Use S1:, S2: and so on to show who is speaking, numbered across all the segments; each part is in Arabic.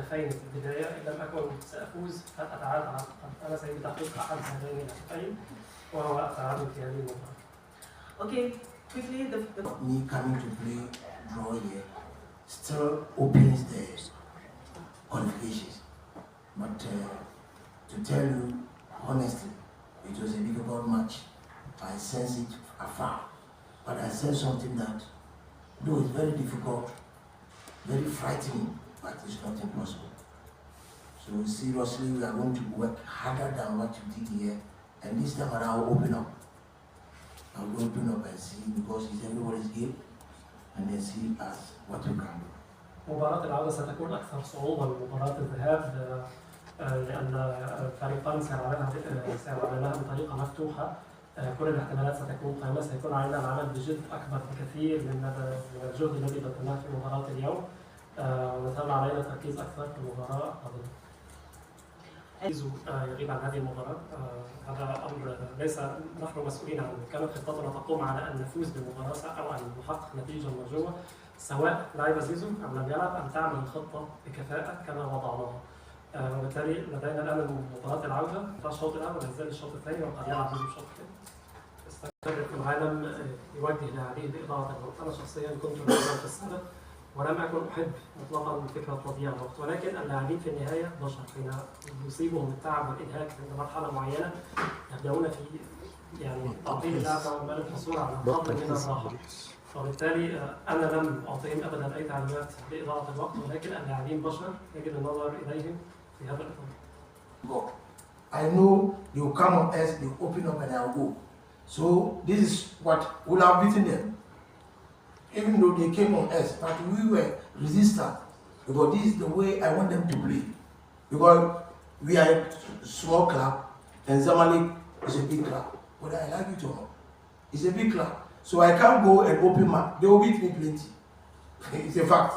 S1: هدفين في البداية، إن لم أكن سأفوز فأتعادل على الأقل. أنا سعيد بتحقيق أحد هذين الهدفين وهو التعادل في هذه المباراة.
S2: Okay, quickly
S3: me coming to play draw here still opens the qualifications. But to tell you honestly, it was a difficult match. I sense it afar. But I sense something that, though it's very difficult, very frightening, but it's not impossible. So seriously, we are going to work harder than what you did here. And this time around, I'll open up. I'll open up and see, because it's everybody's game, and then see us what we can do.
S1: مباراة العودة ستكون أكثر صعوبة من مباراة الذهاب، لأن الفريقان سيعملان لها بطريقة مفتوحة. كل الاحتمالات ستكون قائمة، سيكون علينا العمل بجد أكبر بكثير من الجهد الذي بذلناه في مباراة اليوم، وسيكون علينا تركيز أكثر في المباراة القادمة. يغيب عن هذه المباراة هذا أمر ليس نحن مسؤولين عنه. كانت خطتنا تقوم على أن نفوز بالمباراة أو أن نحقق نتيجة مرجوة، سواء لعب زيزو أم لم يلعب، أن تعمل الخطة بكفاءة كما وضعناها. وبالتالي لدينا الآن مباراة العودة في الشوط الأول، ينزل الشوط الثاني وقد يلعب زيزو الشوط الثاني. استمر العالم يوجه لاعبيه بإضاعة الوقت. أنا شخصيا كنت لاعبا في السابق ولم أكن أحب مطلقا فكرة تضييع الوقت، ولكن اللاعبين في النهاية بشر، حين يصيبهم التعب والإنهاك عند مرحلة معينة يبدأون في تعطيل اللعبة ومال الحصول على قدر من الراحة. وبالتالي أنا لم أعطيهم أبدا أي تعليمات بإضاعة الوقت، ولكن اللاعبين بشر يجب النظر إليهم في هذا الإطار.
S3: Go. I know they will come on us, they will open up and I will go. So this is what will have beaten them. Even though they came on us, but we were resistant, because this is the way I want them to play. Because we are a small club and Zamalek is a big club. Whether I like it or not, it's a big club. So I can't go and open my, they will beat me plenty. It's a fact.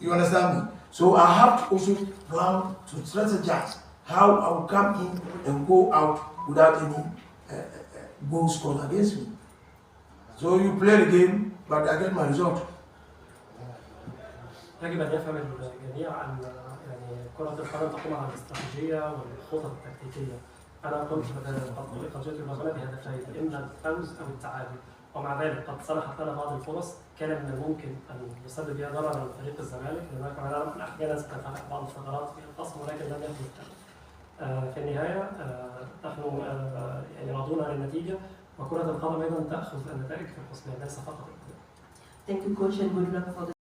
S3: You understand me? So I have to also plan to strategize how I will come in and go out without any goal scored against me. So you play the game, but I get my result.
S1: يجب أن يفهم الجميع أن كرة القدم تقوم على الاستراتيجية والخطط التكتيكية. أنا قمت بتطبيق المباراة بهدفين، إما الفوز أو التعادل، ومع ذلك قد سنحت لنا بعض الفرص كان من الممكن أن يسبب بها ضررا لفريق الزمالك، لأننا كنا أحيانا ستتفق بعض الثغرات في الخصم، ولكن لم يحدث ذلك. في النهاية نحن راضون عن النتيجة، وكرة القدم أيضا تأخذ النتائج في الحسبان ليس فقط.
S2: Thank you, coach, and good luck for the